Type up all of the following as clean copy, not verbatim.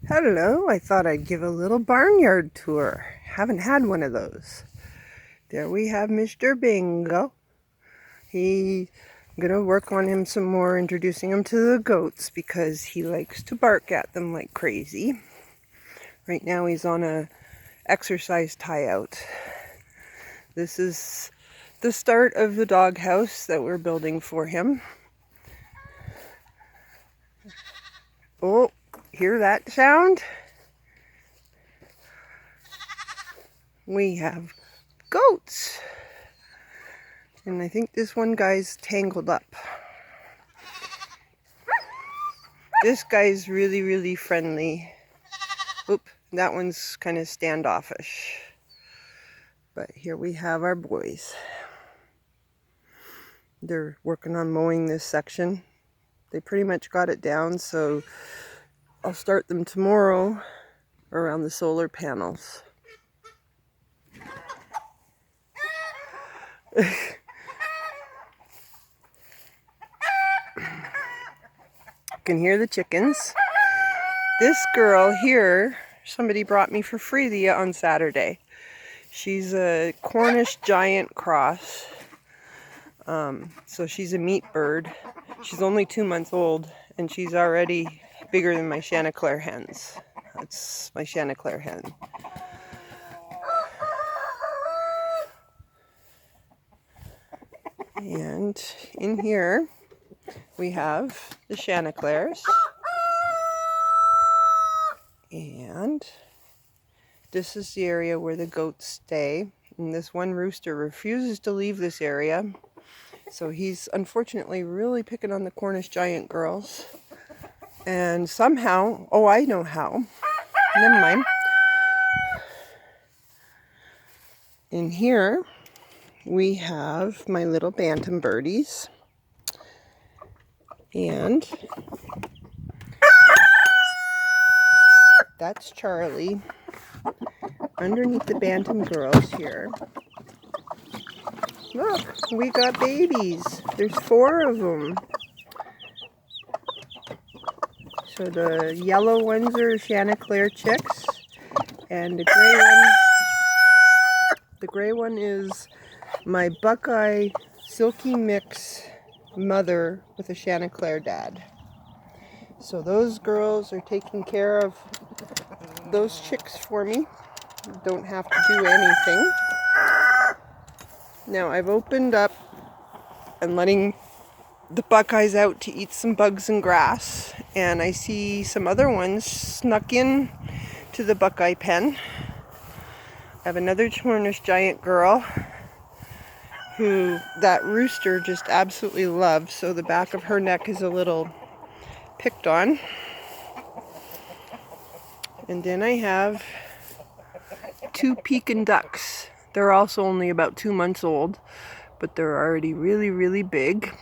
Hello, I thought I'd give a little barnyard tour. Haven't had one of those. There we have Mr. Bingo. I'm gonna work on him some more, introducing him to the goats because he likes to bark at them like crazy. Right now he's on a exercise tie-out. This is the start of the doghouse that we're building for him. Oh, hear that sound? We have goats. And I think this one guy's tangled up. This guy's really friendly. Oop, that one's kind of standoffish. But here we have our boys. They're working on mowing this section. They pretty much got it down, so I'll start them tomorrow around the solar panels. You can hear the chickens. This girl here, somebody brought me for free on Saturday. She's a Cornish giant cross. So she's a meat bird. She's only 2 months old, and she's already bigger than my Chanticleer hens. That's my Chanticleer hen. And in here, we have the Chanticleers. And this is the area where the goats stay. And this one rooster refuses to leave this area. So he's unfortunately really picking on the Cornish giant girls. And somehow, oh, I know how. Never mind. In here, we have my little bantam birdies. And that's Charlie. Underneath the bantam girls here. Look, we got babies. There's 4 of them. So the yellow ones are Chanticleer chicks, and the gray one is my Buckeye Silky Mix mother with a Chanticleer dad. So those girls are taking care of those chicks for me. Don't have to do anything. Now I've opened up and letting the Buckeyes out to eat some bugs and grass, and I see some other ones snuck in to the Buckeye pen. I have another Cornish giant girl who that rooster just absolutely loves, so the back of her neck is a little picked on. And then I have 2 Pekin ducks. They're also only about 2 months old, but they're already really big.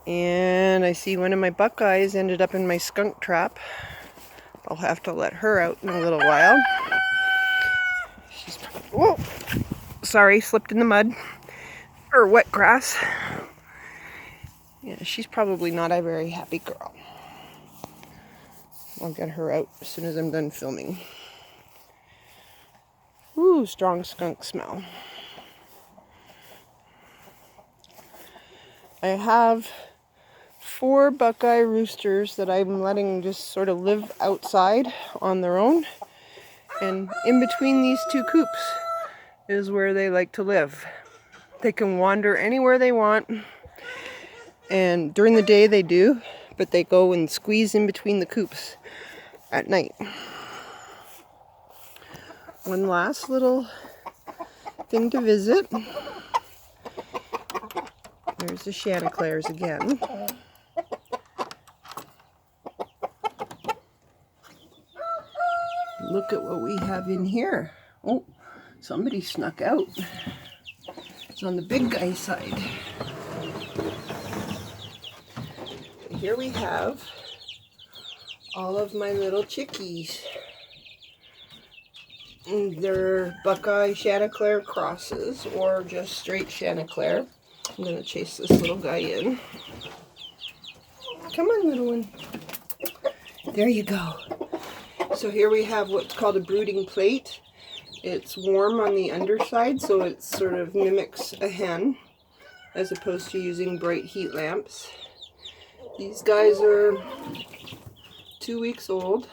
And I see one of my Buckeyes ended up in my skunk trap. I'll have to let her out in a little while. Whoa! Sorry, slipped in the mud. Or wet grass. Yeah, she's probably not a very happy girl. I'll get her out as soon as I'm done filming. Ooh, strong skunk smell. I have 4 Buckeye roosters that I'm letting just sort of live outside on their own. And in between these 2 coops is where they like to live. They can wander anywhere they want. And during the day they do, but they go and squeeze in between the coops at night. One last little thing to visit. There's the Chanticleers again. Look at what we have in here. Oh, somebody snuck out. It's on the big guy's side. Here we have all of my little chickies. And they're Buckeye Chanticleer crosses or just straight Chanticleer. I'm going to chase this little guy in. Come on, little one. There you go. So here we have what's called a brooding plate. It's warm on the underside, so it sort of mimics a hen, as opposed to using bright heat lamps. These guys are 2 weeks old,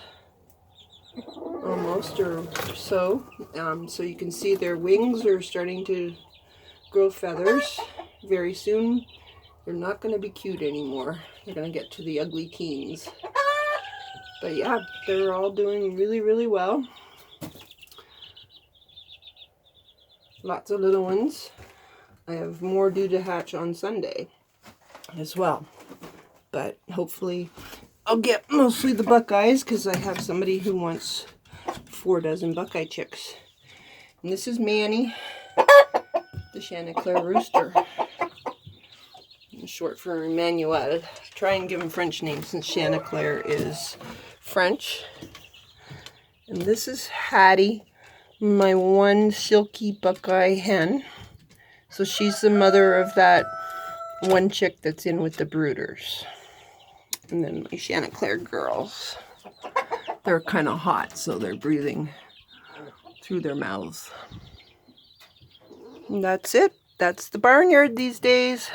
almost, or so. So you can see their wings are starting to grow feathers. Very soon, they're not going to be cute anymore. They're going to get to the ugly teens. But yeah, they're all doing really, really well. Lots of little ones. I have more due to hatch on Sunday as well. But hopefully I'll get mostly the Buckeyes, because I have somebody who wants 4 dozen Buckeye chicks. And this is Manny, the Chanticleer rooster. Short for Emmanuel. Try and give him French names since Chanticleer is French. And this is Hattie, my one silky Buckeye hen. So she's the mother of that one chick that's in with the brooders. And then my Chanticleer girls. They're kind of hot, so they're breathing through their mouths. And that's it. That's the barnyard these days.